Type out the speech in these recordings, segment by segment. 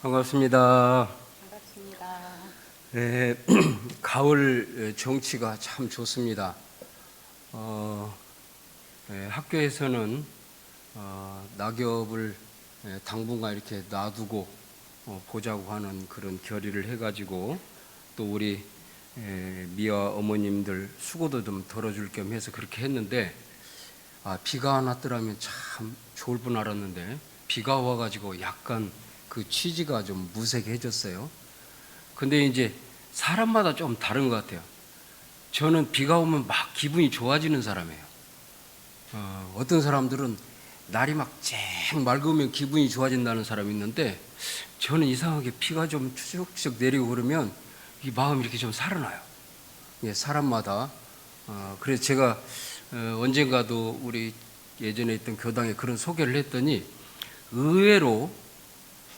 반갑습니다. 반갑습니다. 네, 가을 정치가 참 좋습니다. 학교에서는 낙엽을 당분간 이렇게 놔두고 보자고 하는 그런 결의를 해가지고 또 우리 미아 어머님들 수고도 좀 덜어줄 겸 해서 그렇게 했는데 비가 안 왔더라면 참 좋을 뻔 알았는데 비가 와가지고 약간 그 취지가 좀 무색해졌어요. 근데 이제 사람마다 좀 다른 것 같아요. 저는 비가 오면 막 기분이 좋아지는 사람이에요. 어떤 사람들은 날이 막 쨍 맑으면 기분이 좋아진다는 사람이 있는데 저는 이상하게 비가 좀 추적추적 내리고 그러면 이 마음이 이렇게 좀 살아나요. 예, 사람마다. 그래서 제가 언젠가도 우리 예전에 있던 교당에 그런 소개를 했더니 의외로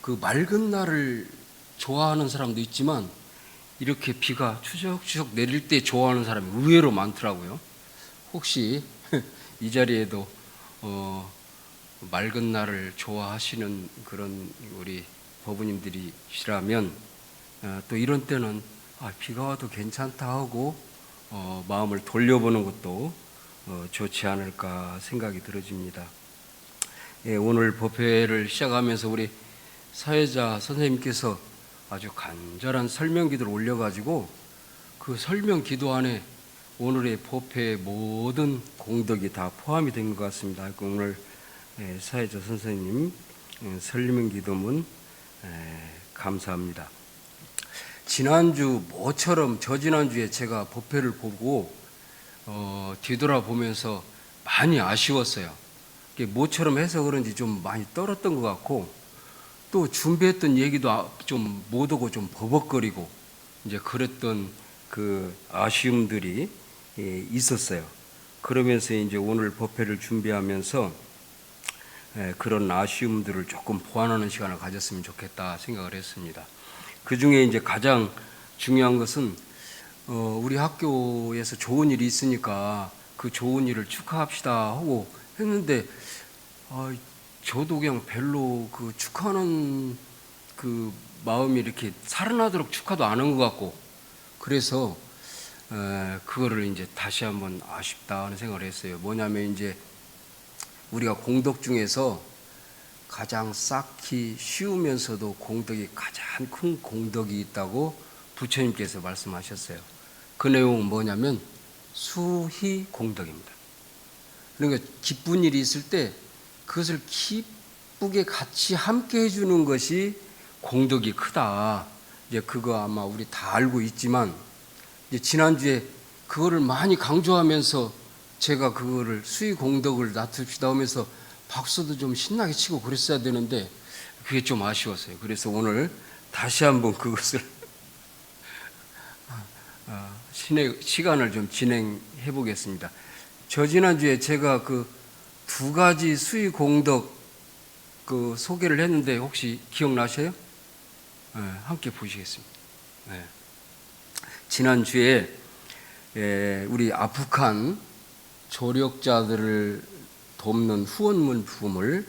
그 맑은 날을 좋아하는 사람도 있지만 이렇게 비가 추적추적 내릴 때 좋아하는 사람이 의외로 많더라고요. 혹시 이 자리에도 맑은 날을 좋아하시는 그런 우리 법우님들이시라면 또 이런 때는 비가 와도 괜찮다 하고 마음을 돌려보는 것도 좋지 않을까 생각이 들어집니다. 예, 오늘 법회를 시작하면서 우리 사회자 선생님께서 아주 간절한 설명 기도를 올려가지고 그 설명 기도 안에 오늘의 법회의 모든 공덕이 다 포함이 된 것 같습니다. 오늘 사회자 선생님 설명 기도문 감사합니다. 지난주 모처럼 저지난주에 제가 법회를 보고 뒤돌아보면서 많이 아쉬웠어요. 모처럼 해서 그런지 좀 많이 떨었던 것 같고 또 준비했던 얘기도 좀 못 오고 좀 버벅거리고 이제 그랬던 그 아쉬움들이 있었어요. 그러면서 이제 오늘 법회를 준비하면서 그런 아쉬움들을 조금 보완하는 시간을 가졌으면 좋겠다 생각을 했습니다. 그 중에 이제 가장 중요한 것은 우리 학교에서 좋은 일이 있으니까 그 좋은 일을 축하합시다 하고 했는데 저도 그냥 별로 그 축하하는 그 마음이 이렇게 살아나도록 축하도 안 한 것 같고 그래서 그거를 이제 다시 한번 아쉽다 하는 생각을 했어요. 뭐냐면 이제 우리가 공덕 중에서 가장 쌓기 쉬우면서도 공덕이 가장 큰 공덕이 있다고 부처님께서 말씀하셨어요. 그 내용은 뭐냐면 수희 공덕입니다. 그러니까 기쁜 일이 있을 때 그것을 기쁘게 같이 함께 해주는 것이 공덕이 크다. 이제 그거 아마 우리 다 알고 있지만 이제 지난주에 그거를 많이 강조하면서 제가 그거를 수의 공덕을 나눕시다 하면서 박수도 좀 신나게 치고 그랬어야 되는데 그게 좀 아쉬웠어요. 그래서 오늘 다시 한번 그것을 시간을 좀 진행해 보겠습니다. 지난주에 제가 그 두 가지 수의 공덕 그 소개를 했는데 혹시 기억나세요? 네, 함께 보시겠습니다. 네. 지난주에 우리 아프간 조력자들을 돕는 후원 부금을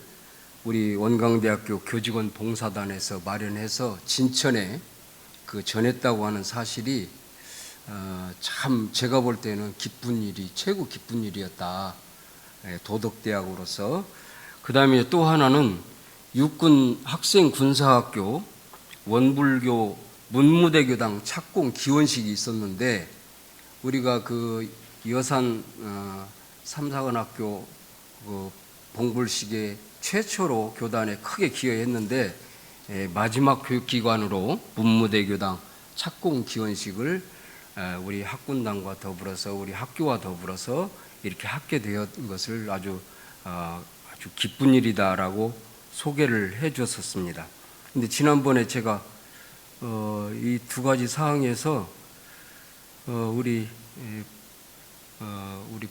우리 원광대학교 교직원 봉사단에서 마련해서 진천에 그 전했다고 하는 사실이 참 제가 볼 때는 기쁜 일이 최고 기쁜 일이었다. 도덕대학으로서. 그 다음에 또 하나는 육군 학생군사학교 원불교 문무대교당 착공 기원식이 있었는데 우리가 그 여산 삼사관학교 그 봉불식에 최초로 교단에 크게 기여했는데 마지막 교육기관으로 문무대교당 착공 기원식을 우리 학군단과 더불어서 우리 학교와 더불어서 이렇게 하게 되었던 것을 아주 기쁜 일이다라고 소개를 해줬었습니다. 근데 지난번에 제가 이 두 가지 사항에서 우리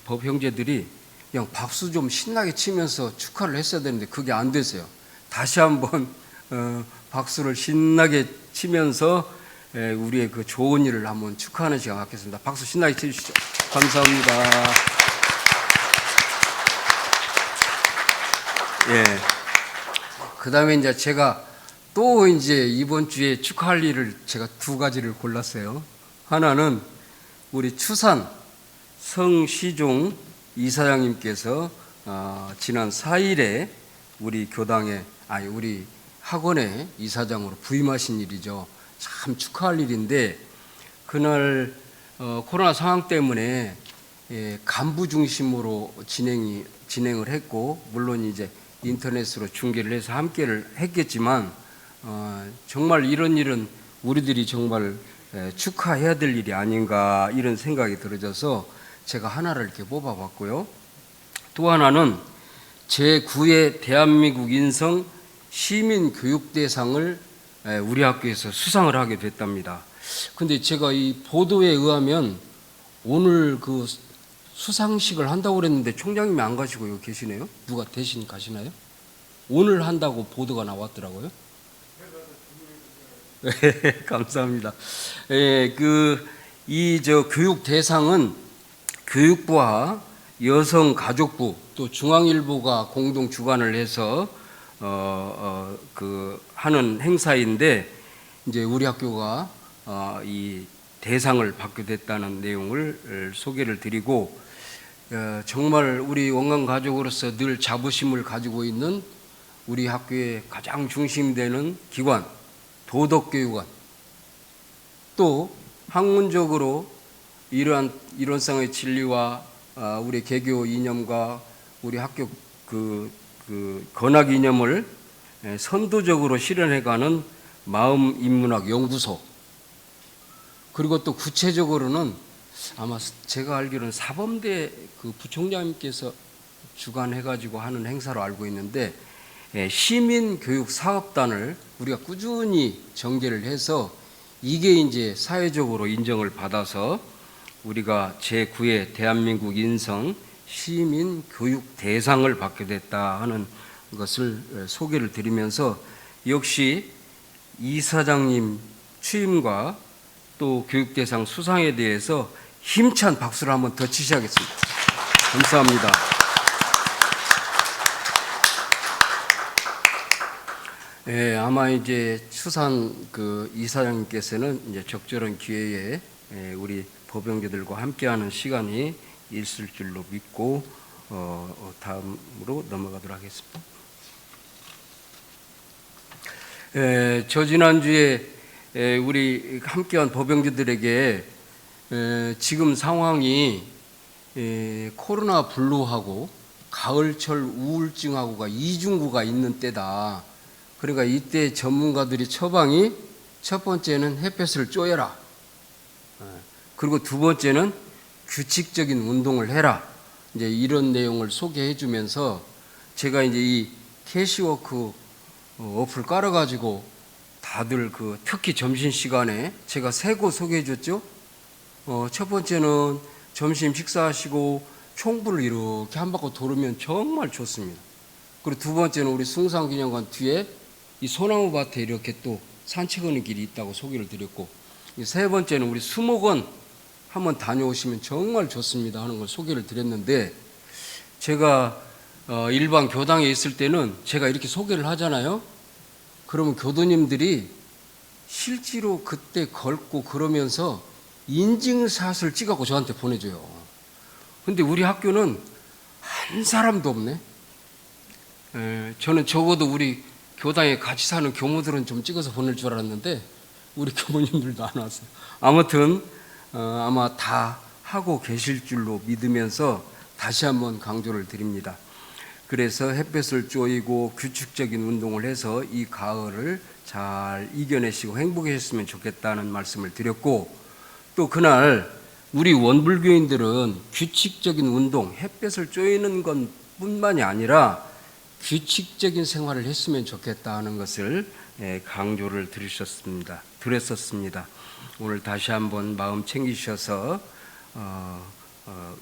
법 형제들이 그냥 박수 좀 신나게 치면서 축하를 했어야 되는데 그게 안 됐어요. 다시 한번 박수를 신나게 치면서 우리의 그 좋은 일을 한번 축하하는 시간 갖겠습니다. 박수 신나게 쳐주시죠. 감사합니다. 예. 그 다음에 이제 제가 또 이제 이번 주에 축하할 일을 제가 두 가지를 골랐어요. 하나는 우리 추산 성시종 이사장님께서 지난 4일에 우리 교당에 우리 학원의 이사장으로 부임하신 일이죠. 참 축하할 일인데 그날 코로나 상황 때문에 간부 중심으로 진행을 했고, 물론 이제 인터넷으로 중계를 해서 함께를 했겠지만 정말 이런 일은 우리들이 정말 축하해야 될 일이 아닌가 이런 생각이 들어져서 제가 하나를 이렇게 뽑아봤고요. 또 하나는 제9회 대한민국 인성 시민교육대상을 우리 학교에서 수상을 하게 됐답니다. 근데 제가 이 보도에 의하면 오늘 그 수상식을 한다고 그랬는데 총장님이 안 가시고 여기 계시네요. 누가 대신 가시나요? 오늘 한다고 보도가 나왔더라고요. 네, 감사합니다. 교육 대상은 교육부와 여성가족부 또 중앙일보가 공동 주관을 해서 하는 행사인데, 이제 우리 학교가 이 대상을 받게 됐다는 내용을 소개를 드리고, 정말 우리 원광 가족으로서 늘 자부심을 가지고 있는 우리 학교의 가장 중심이 되는 기관 도덕교육원, 또 학문적으로 이론상의 진리와 우리 개교 이념과 우리 학교 건학 이념을 선도적으로 실현해가는 마음인문학 연구소, 그리고 또 구체적으로는 아마 제가 알기로는 사범대 부총장님께서 주관해가지고 하는 행사로 알고 있는데, 시민교육사업단을 우리가 꾸준히 전개를 해서 이게 이제 사회적으로 인정을 받아서 우리가 제9회 대한민국 인성 시민교육대상을 받게 됐다 하는 것을 소개를 드리면서, 역시 이사장님 취임과 또 교육대상 수상에 대해서 힘찬 박수를 한번 더 치셔야겠습니다. 감사합니다. 아마 이제 추산 이사장님께서는 이제 적절한 기회에 우리 법영계들과 함께하는 시간이 있을 줄로 믿고 다음으로 넘어가도록 하겠습니다. 저 지난주에 우리 함께한 법영계들에게 지금 상황이 코로나 블루하고 가을철 우울증하고가 이중구가 있는 때다. 그러니까 이때 전문가들이 처방이 첫 번째는 햇볕을 쬐어라. 그리고 두 번째는 규칙적인 운동을 해라. 이제 이런 내용을 소개해 주면서 제가 이제 이 캐시워크 어플 깔아가지고 다들 특히 점심시간에 제가 세 곳 소개해 줬죠. 첫 번째는 점심 식사하시고 총부를 이렇게 한 바퀴 돌으면 정말 좋습니다. 그리고 두 번째는 우리 숭상기념관 뒤에 이 소나무 밭에 이렇게 또 산책하는 길이 있다고 소개를 드렸고, 세 번째는 우리 수목원 한번 다녀오시면 정말 좋습니다 하는 걸 소개를 드렸는데, 제가 일반 교당에 있을 때는 제가 이렇게 소개를 하잖아요. 그러면 교도님들이 실제로 그때 걸고 그러면서 인증샷을 찍어서 저한테 보내줘요. 근데 우리 학교는 한 사람도 없네. 저는 적어도 우리 교당에 같이 사는 교무들은 좀 찍어서 보낼 줄 알았는데 우리 교무님들도 안 왔어요. 아무튼 아마 다 하고 계실 줄로 믿으면서 다시 한번 강조를 드립니다. 그래서 햇볕을 쬐이고 규칙적인 운동을 해서 이 가을을 잘 이겨내시고 행복해졌으면 좋겠다는 말씀을 드렸고, 또 그날 우리 원불교인들은 규칙적인 운동, 햇볕을 쬐이는 것 뿐만이 아니라 규칙적인 생활을 했으면 좋겠다 하는 것을 강조를 드렸었습니다. 오늘 다시 한번 마음 챙기셔서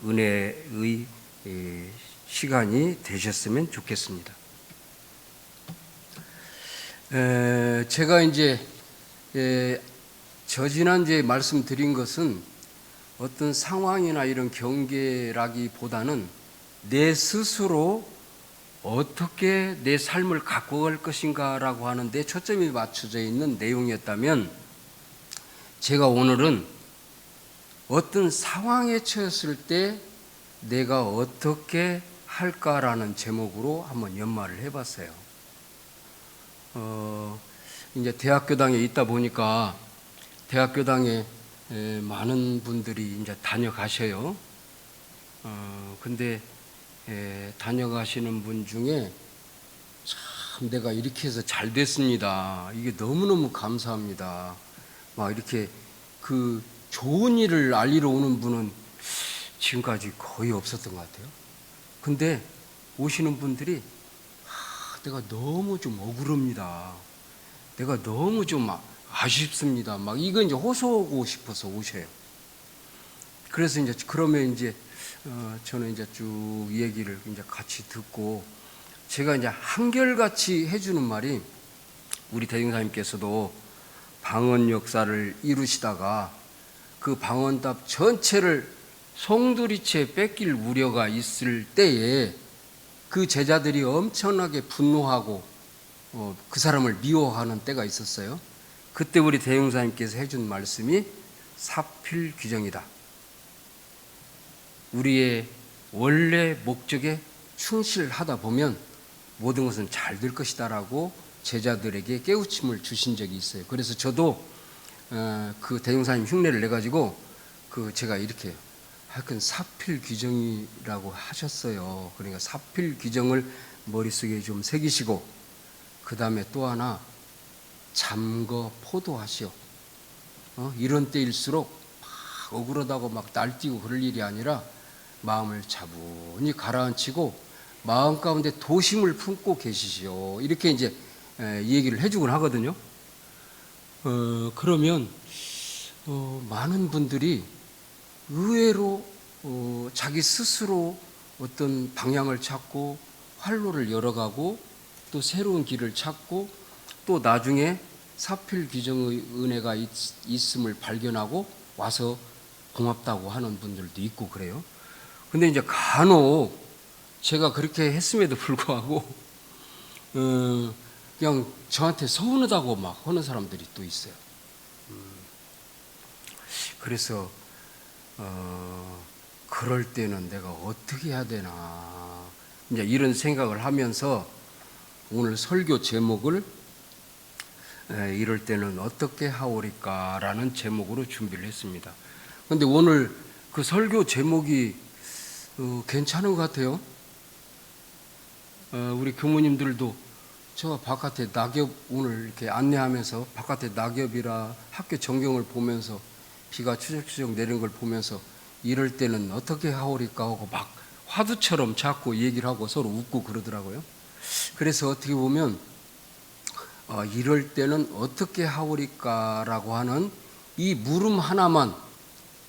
은혜의 시간이 되셨으면 좋겠습니다. 제가 이제 지난주에 말씀드린 것은 어떤 상황이나 이런 경계라기보다는 내 스스로 어떻게 내 삶을 갖고 갈 것인가라고 하는데 초점이 맞춰져 있는 내용이었다면, 제가 오늘은 어떤 상황에 처했을 때 내가 어떻게 할까라는 제목으로 한번 연마를 해봤어요. 이제 대학교당에 있다 보니까 대학교당에 많은 분들이 이제 다녀가셔요. 근데 다녀가시는 분 중에 참 내가 이렇게 해서 잘 됐습니다, 이게 너무너무 감사합니다, 막 이렇게 그 좋은 일을 알리러 오는 분은 지금까지 거의 없었던 것 같아요. 근데 오시는 분들이 내가 너무 좀 억울합니다, 내가 너무 좀 아쉽습니다, 막 이거 이제 호소하고 싶어서 오셔요. 그래서 이제 그러면 이제 저는 이제 쭉 얘기를 이제 같이 듣고, 제가 이제 한결같이 해주는 말이, 우리 대종사님께서도 방언 역사를 이루시다가 그 방언답 전체를 송두리째 뺏길 우려가 있을 때에 그 제자들이 엄청나게 분노하고 그 사람을 미워하는 때가 있었어요. 그때 우리 대종사님께서 해준 말씀이 사필귀정이다. 우리의 원래 목적에 충실하다 보면 모든 것은 잘 될 것이다라고 제자들에게 깨우침을 주신 적이 있어요. 그래서 저도 그 대종사님 흉내를 내가지고 제가 이렇게 하여튼 사필귀정이라고 하셨어요. 그러니까 사필귀정을 머릿속에 좀 새기시고, 그 다음에 또 하나 잠거 포도하시오. 이런 때일수록 막 억울하다고 막 날뛰고 그럴 일이 아니라 마음을 차분히 가라앉히고 마음 가운데 도심을 품고 계시시오. 이렇게 이제 얘기를 해주곤 하거든요. 그러면 많은 분들이 의외로 자기 스스로 어떤 방향을 찾고 활로를 열어가고 또 새로운 길을 찾고 또 나중에 사필귀정의 은혜가 있음을 발견하고 와서 고맙다고 하는 분들도 있고 그래요. 근데 이제 간혹 제가 그렇게 했음에도 불구하고 그냥 저한테 서운하다고 막 하는 사람들이 또 있어요. 그래서 그럴 때는 내가 어떻게 해야 되나, 이제 이런 생각을 하면서 오늘 설교 제목을 이럴 때는 어떻게 하오리까라는 제목으로 준비를 했습니다. 그런데 오늘 그 설교 제목이 괜찮은 것 같아요. 우리 교무님들도 저 바깥에 낙엽 오늘 이렇게 안내하면서 바깥에 낙엽이라 학교 전경을 보면서 비가 추적추적 내리는 걸 보면서 이럴 때는 어떻게 하오리까 하고 막 화두처럼 자꾸 얘기를 하고 서로 웃고 그러더라고요. 그래서 어떻게 보면 이럴 때는 어떻게 하오리까라고 하는 이 물음 하나만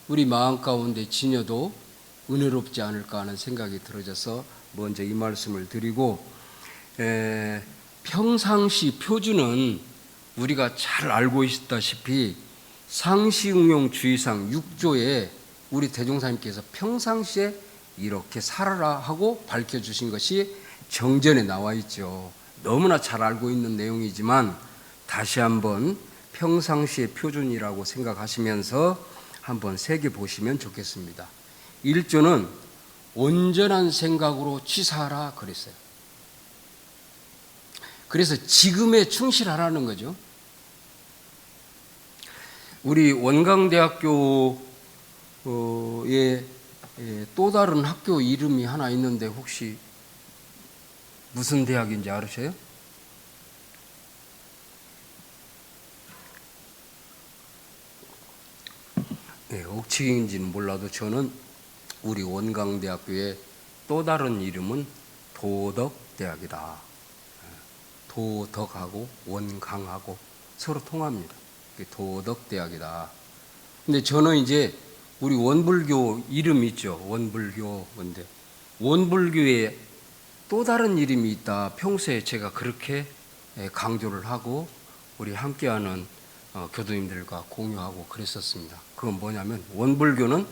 우리 마음 가운데 지녀도 은혜롭지 않을까 하는 생각이 들어져서 먼저 이 말씀을 드리고, 평상시 표준은 우리가 잘 알고 있다시피 상시응용주의상 6조에 우리 대종사님께서 평상시에 이렇게 살아라 하고 밝혀주신 것이 정전에 나와 있죠. 너무나 잘 알고 있는 내용이지만 다시 한번 평상시의 표준이라고 생각하시면서 한번 새겨보시면 좋겠습니다. 1조는 온전한 생각으로 취사하라 그랬어요. 그래서 지금에 충실하라는 거죠. 우리 원광대학교에 또 다른 학교 이름이 하나 있는데 혹시 무슨 대학인지 아세요? 네, 옥치기인지는 몰라도 저는 우리 원광대학교의 또 다른 이름은 도덕대학이다. 도덕하고 원강하고 서로 통합니다. 도덕대학이다. 근데 저는 이제 우리 원불교 이름 있죠. 원불교. 근데 원불교에 또 다른 이름이 있다. 평소에 제가 그렇게 강조를 하고 우리 함께하는 교도님들과 공유하고 그랬었습니다. 그건 뭐냐면 원불교는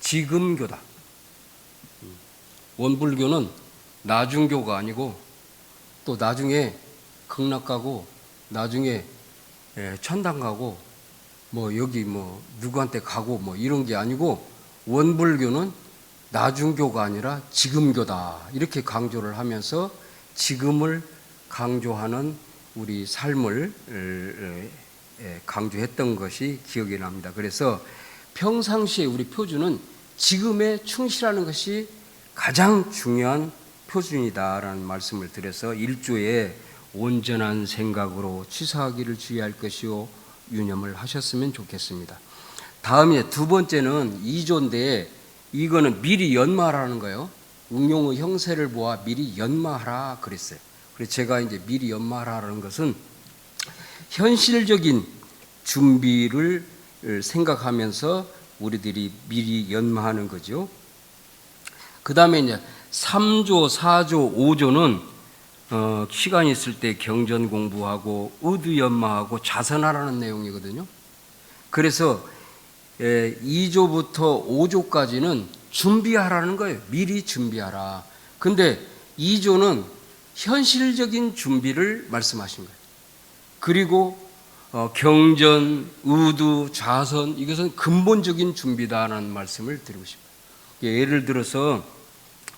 지금교다. 원불교는 나중교가 아니고 또 나중에 극락 가고 나중에 천당 가고 뭐 여기 뭐 누구한테 가고 뭐 이런 게 아니고 원불교는 나중교가 아니라 지금교다 이렇게 강조를 하면서 지금을 강조하는 우리 삶을 강조했던 것이 기억이 납니다. 그래서 평상시에 우리 표준은 지금에 충실하는 것이 가장 중요한 표준이다라는 말씀을 드려서 1조에 온전한 생각으로 취사하기를 주의할 것이요 유념을 하셨으면 좋겠습니다. 다음에 두 번째는 2조인데 이거는 미리 연마하라는 거예요. 응용의 형세를 보아 미리 연마하라 그랬어요. 그래서 제가 이제 미리 연마하라는 것은 현실적인 준비를 생각하면서 우리들이 미리 연마하는 거죠. 그 다음에 이제 3조, 4조, 5조는 시간이 있을 때 경전 공부하고 의두 연마하고 자선하라는 내용이거든요. 그래서 2조부터 5조까지는 준비하라는 거예요. 미리 준비하라. 근데 2조는 현실적인 준비를 말씀하신 거예요. 그리고 경전, 의두, 자선 이것은 근본적인 준비다라는 말씀을 드리고 싶어요. 예를 들어서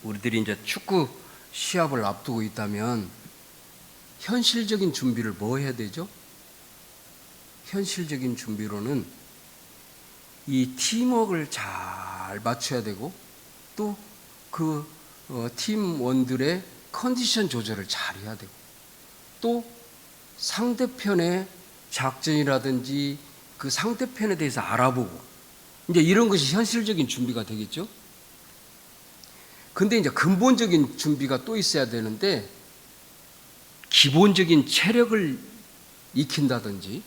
우리들이 이제 축구 시합을 앞두고 있다면 현실적인 준비를 뭐 해야 되죠? 현실적인 준비로는 이 팀워크를 잘 맞춰야 되고 또 그 팀원들의 컨디션 조절을 잘 해야 되고 또 상대편의 작전이라든지 그 상대편에 대해서 알아보고 이제 이런 것이 현실적인 준비가 되겠죠. 근데 이제 근본적인 준비가 또 있어야 되는데 기본적인 체력을 익힌다든지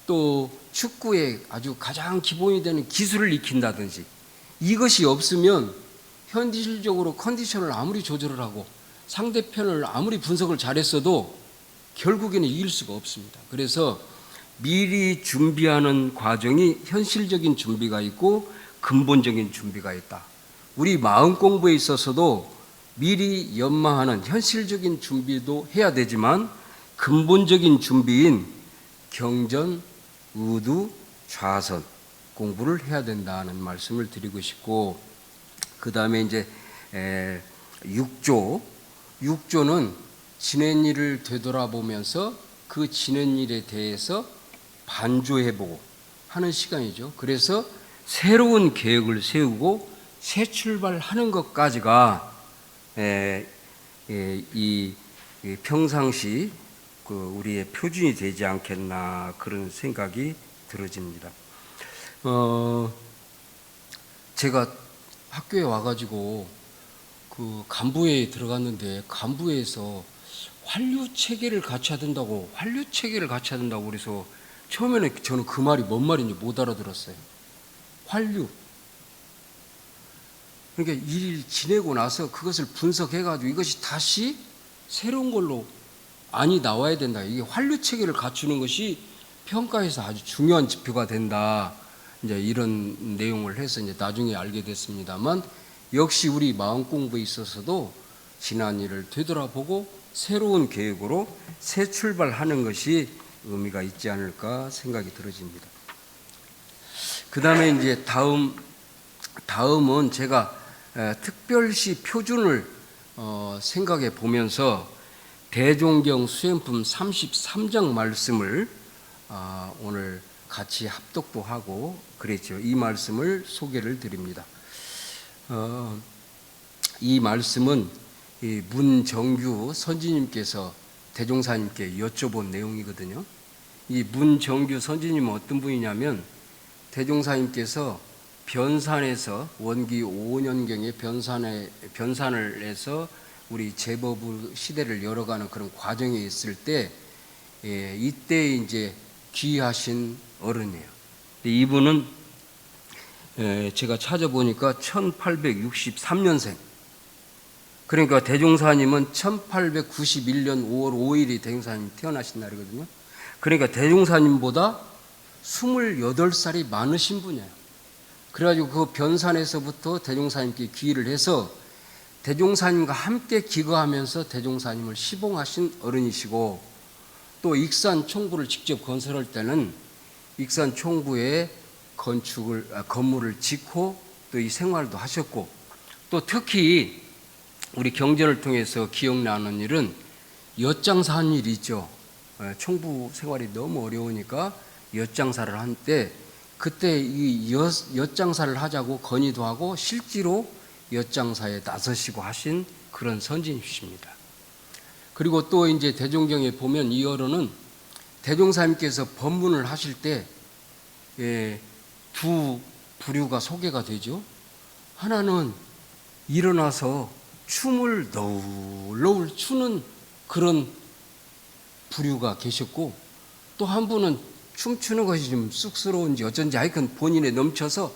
또 축구의 아주 가장 기본이 되는 기술을 익힌다든지 이것이 없으면 현실적으로 컨디션을 아무리 조절을 하고 상대편을 아무리 분석을 잘했어도 결국에는 이길 수가 없습니다. 그래서 미리 준비하는 과정이 현실적인 준비가 있고 근본적인 준비가 있다. 우리 마음 공부에 있어서도 미리 연마하는 현실적인 준비도 해야 되지만 근본적인 준비인 경전, 의두, 좌선 공부를 해야 된다는 말씀을 드리고 싶고 그 다음에 이제 6조는 지낸 일을 되돌아보면서 그 지낸 일에 대해서 반조해보고 하는 시간이죠. 그래서 새로운 계획을 세우고 새 출발하는 것까지가 이 평상시 그 우리의 표준이 되지 않겠나 그런 생각이 들어집니다. 제가 학교에 와가지고 그 간부회에 들어갔는데 간부회에서 환류 체계를 갖춰야 된다고 그래서 처음에는 저는 그 말이 뭔 말인지 못 알아들었어요. 환류. 그러니까 일 지내고 나서 그것을 분석해가지고 이것이 다시 새로운 걸로 안이 나와야 된다. 이게 환류 체계를 갖추는 것이 평가에서 아주 중요한 지표가 된다. 이제 이런 내용을 해서 이제 나중에 알게 됐습니다만 역시 우리 마음 공부에 있어서도 지난 일을 되돌아보고 새로운 계획으로 새 출발하는 것이 의미가 있지 않을까 생각이 들어집니다. 그 다음에 이제 다음은 제가 특별시 표준을 생각해 보면서 대종경 수행품 33장 말씀을 오늘 같이 합독도 하고 그랬죠. 이 말씀을 소개를 드립니다. 이 말씀은 문정규 선지님께서 대종사님께 여쭤본 내용이거든요. 이 문정규 선지님은 어떤 분이냐면 대종사님께서 변산에서 원기 5년경에 변산을 해서 우리 제법의 시대를 열어가는 그런 과정에 있을 때 이때 이제 귀하신 어른이에요. 이분은 제가 찾아보니까 1863년생. 그러니까 대종사님은 1891년 5월 5일이 대종사님 태어나신 날이거든요. 그러니까 대종사님보다 28살이 많으신 분이에요. 그래가지고 그 변산에서부터 대종사님께 귀의를 해서 대종사님과 함께 기거하면서 대종사님을 시봉하신 어른이시고, 또 익산 총부를 직접 건설할 때는 익산 총부에 건물을 짓고 또 이 생활도 하셨고, 또 특히 우리 경전을 통해서 기억나는 일은 엿장사 한 일이 있죠. 총부 생활이 너무 어려우니까 엿장사를 한 때, 그때 이 엿장사를 하자고 건의도 하고 실제로 엿장사에 나서시고 하신 그런 선진이십니다. 그리고 또 이제 대종경에 보면 이 어른은 대종사님께서 법문을 하실 때 두 부류가 소개가 되죠. 하나는 일어나서 춤을 너울너울 추는 그런 부류가 계셨고, 또 한 분은 춤추는 것이 좀 쑥스러운지 어쩐지 하여튼 본인에 넘쳐서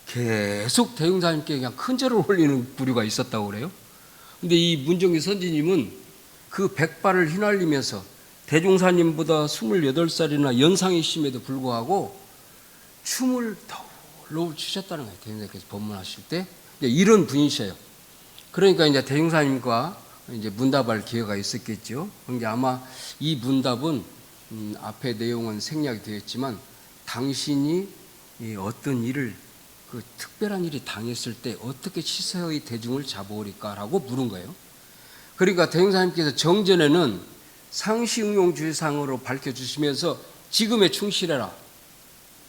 계속 대종사님께 그냥 큰절을 올리는 부류가 있었다고 그래요. 근데 이 문정기 선지님은 그 백발을 휘날리면서 대종사님보다 28살이나 연상이심에도 불구하고 춤을 너울너울 추셨다는 거예요. 대종사님께서 법문하실 때 이런 분이셔요. 그러니까 이제 대종사님과 이제 문답할 기회가 있었겠죠. 그러니까 아마 이 문답은 앞에 내용은 생략이 되었지만 당신이 어떤 일을 그 특별한 일이 당했을 때 어떻게 시세의 대중을 잡아오리까라고 물은 거예요. 그러니까 대종사님께서 정전에는 상시응용주의상으로 밝혀주시면서 지금에 충실해라.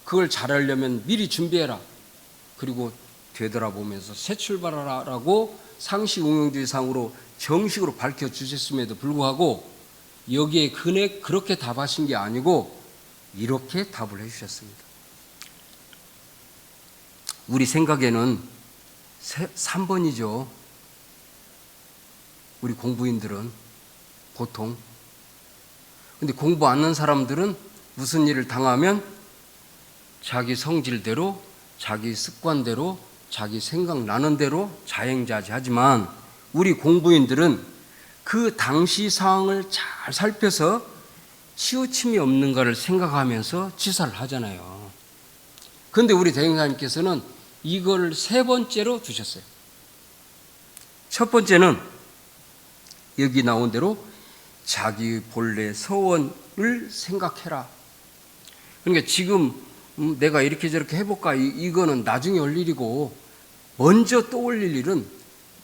그걸 잘하려면 미리 준비해라. 그리고 되돌아보면서 새 출발하라라고 상시응용주의상으로 정식으로 밝혀주셨음에도 불구하고 여기에 그렇게 답하신 게 아니고 이렇게 답을 해주셨습니다. 우리 생각에는 3번이죠. 우리 공부인들은 보통. 근데 공부 안 하는 사람들은 무슨 일을 당하면 자기 성질대로, 자기 습관대로, 자기 생각나는 대로 자행자재하지만 우리 공부인들은 그 당시 상황을 잘 살펴서 치우침이 없는가를 생각하면서 치사를 하잖아요. 그런데 우리 대종사님께서는 이걸 3번째로 두셨어요. 첫 번째는 여기 나온 대로 자기 본래 서원을 생각해라. 그러니까 지금 내가 이렇게 저렇게 해볼까 이거는 나중에 올 일이고 먼저 떠올릴 일은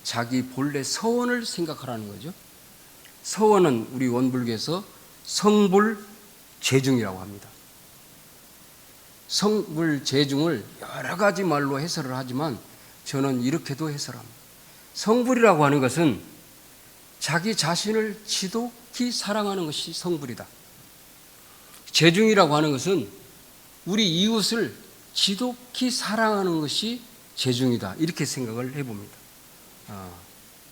자기 본래 서원을 생각하라는 거죠. 서원은 우리 원불교에서 성불재중이라고 합니다. 성불재중을 여러 가지 말로 해설을 하지만 저는 이렇게도 해설합니다. 성불이라고 하는 것은 자기 자신을 지독히 사랑하는 것이 성불이다. 재중이라고 하는 것은 우리 이웃을 지독히 사랑하는 것이 재중이다. 이렇게 생각을 해봅니다.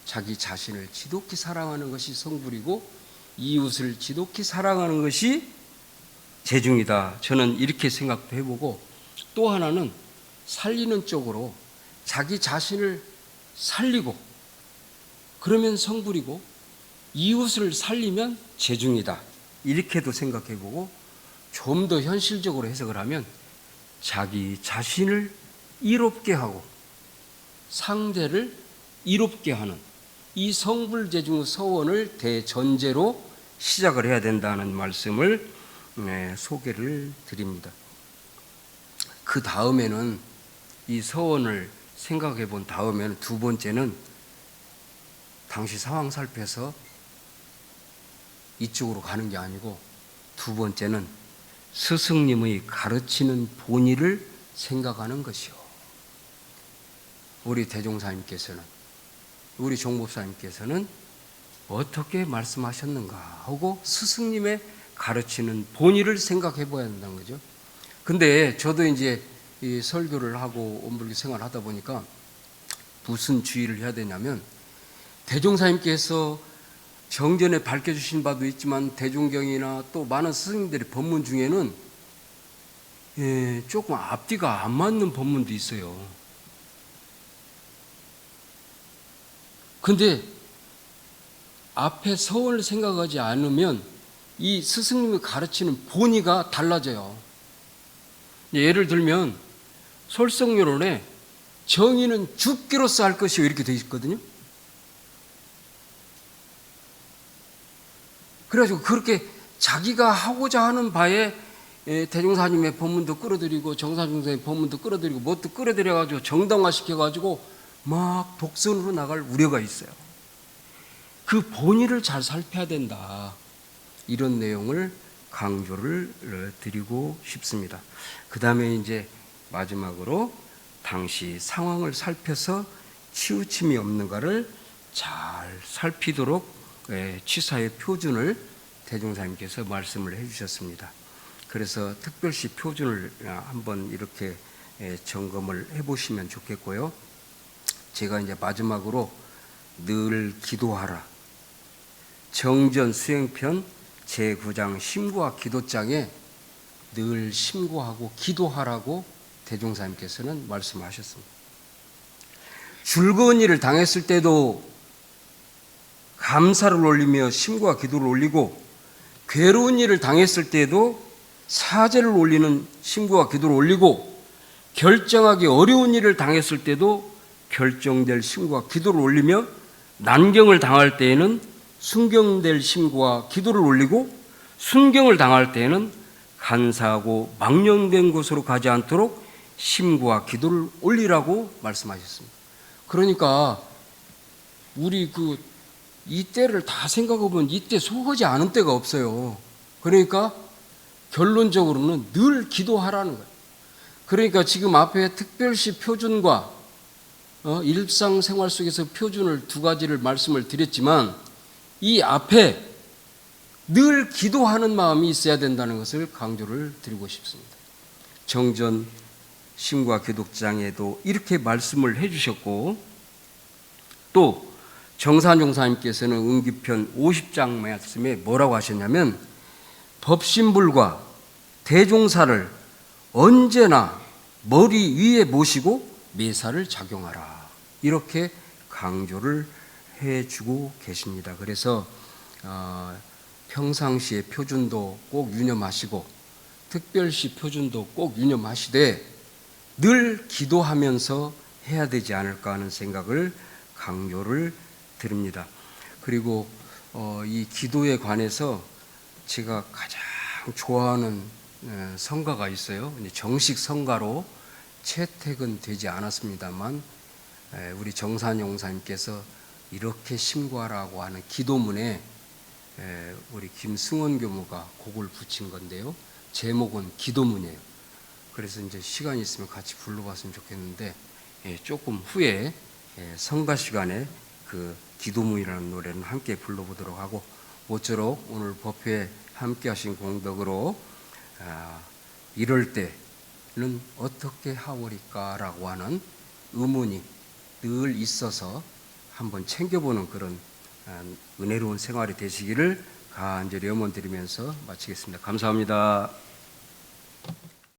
자기 자신을 지독히 사랑하는 것이 성불이고 이웃을 지독히 사랑하는 것이 재중이다. 저는 이렇게 생각도 해보고, 또 하나는 살리는 쪽으로 자기 자신을 살리고 그러면 성불이고 이웃을 살리면 재중이다. 이렇게도 생각해보고 좀 더 현실적으로 해석을 하면 자기 자신을 이롭게 하고 상대를 이롭게 하는 이 성불재중 서원을 대전제로 시작을 해야 된다는 말씀을 소개를 드립니다. 그 다음에는 이 서원을 생각해 본 다음에는 두 번째는 당시 상황 살펴서 이쪽으로 가는 게 아니고 두 번째는 스승님의 가르치는 본의를 생각하는 것이요. 우리 대종사님께서는, 우리 종법사님께서는 어떻게 말씀하셨는가 하고 스승님의 가르치는 본의를 생각해 봐야 한다는 거죠. 근데 저도 이제 이 설교를 하고 원불교 생활을 하다 보니까 무슨 주의를 해야 되냐면, 대종사님께서 정전에 밝혀주신 바도 있지만 대종경이나 또 많은 스승님들의 법문 중에는 조금 앞뒤가 안 맞는 법문도 있어요. 근데 앞에 서원을 생각하지 않으면 이 스승님이 가르치는 본의가 달라져요. 예를 들면 솔성묘론에 정의는 죽기로써 할 것이요 이렇게 되어 있거든요. 그래가지고 그렇게 자기가 하고자 하는 바에 대종사님의 법문도 끌어들이고 정사중생의 법문도 끌어들이고 뭣도 끌어들여가지고 정당화시켜가지고 막 독선으로 나갈 우려가 있어요. 그 본의를 잘 살펴야 된다. 이런 내용을 강조를 드리고 싶습니다. 그 다음에 이제 마지막으로 당시 상황을 살펴서 치우침이 없는가를 잘 살피도록 취사의 표준을 대종사님께서 말씀을 해주셨습니다. 그래서 특별시 표준을 한번 이렇게 점검을 해보시면 좋겠고요. 제가 이제 마지막으로 늘 기도하라. 정전 수행편 제9장 심구와 기도장에 늘 심구하고 기도하라고 대종사님께서는 말씀하셨습니다. 즐거운 일을 당했을 때도 감사를 올리며 심구와 기도를 올리고 괴로운 일을 당했을 때도 사죄를 올리는 심구와 기도를 올리고 결정하기 어려운 일을 당했을 때도 결정될 심구와 기도를 올리며 난경을 당할 때에는 순경될 심구와 기도를 올리고 순경을 당할 때에는 간사하고 망령된 곳으로 가지 않도록 심구와 기도를 올리라고 말씀하셨습니다. 그러니까 우리 이때를 다 생각해보면 이때 속하지 않은 때가 없어요. 그러니까 결론적으로는 늘 기도하라는 거예요. 그러니까 지금 앞에 특별시 표준과 일상생활 속에서 표준을 두 가지를 말씀을 드렸지만 이 앞에 늘 기도하는 마음이 있어야 된다는 것을 강조를 드리고 싶습니다. 정전 심과 기독장에도 이렇게 말씀을 해주셨고 또 정산용사님께서는 응기편 50장 말씀에 뭐라고 하셨냐면 법신불과 대종사를 언제나 머리 위에 모시고 매사를 작용하라 이렇게 강조를 해주고 계십니다. 그래서 평상시에 표준도 꼭 유념하시고 특별시 표준도 꼭 유념하시되 늘 기도하면서 해야 되지 않을까 하는 생각을 강조를 드립니다. 그리고 이 기도에 관해서 제가 가장 좋아하는 성가가 있어요. 정식 성가로 채택은 되지 않았습니다만 우리 정산용사님께서 이렇게 심구하라고 하는 기도문에 우리 김승원 교무가 곡을 붙인 건데요. 제목은 기도문이에요. 그래서 이제 시간이 있으면 같이 불러봤으면 좋겠는데 조금 후에 성가 시간에 그 기도문이라는 노래는 함께 불러보도록 하고 모쪼록 오늘 법회에 함께 하신 공덕으로 이럴 때는 어떻게 하오리까라고 하는 의문이 늘 있어서 한번 챙겨보는 그런 은혜로운 생활이 되시기를 간절히 염원드리면서 마치겠습니다. 감사합니다.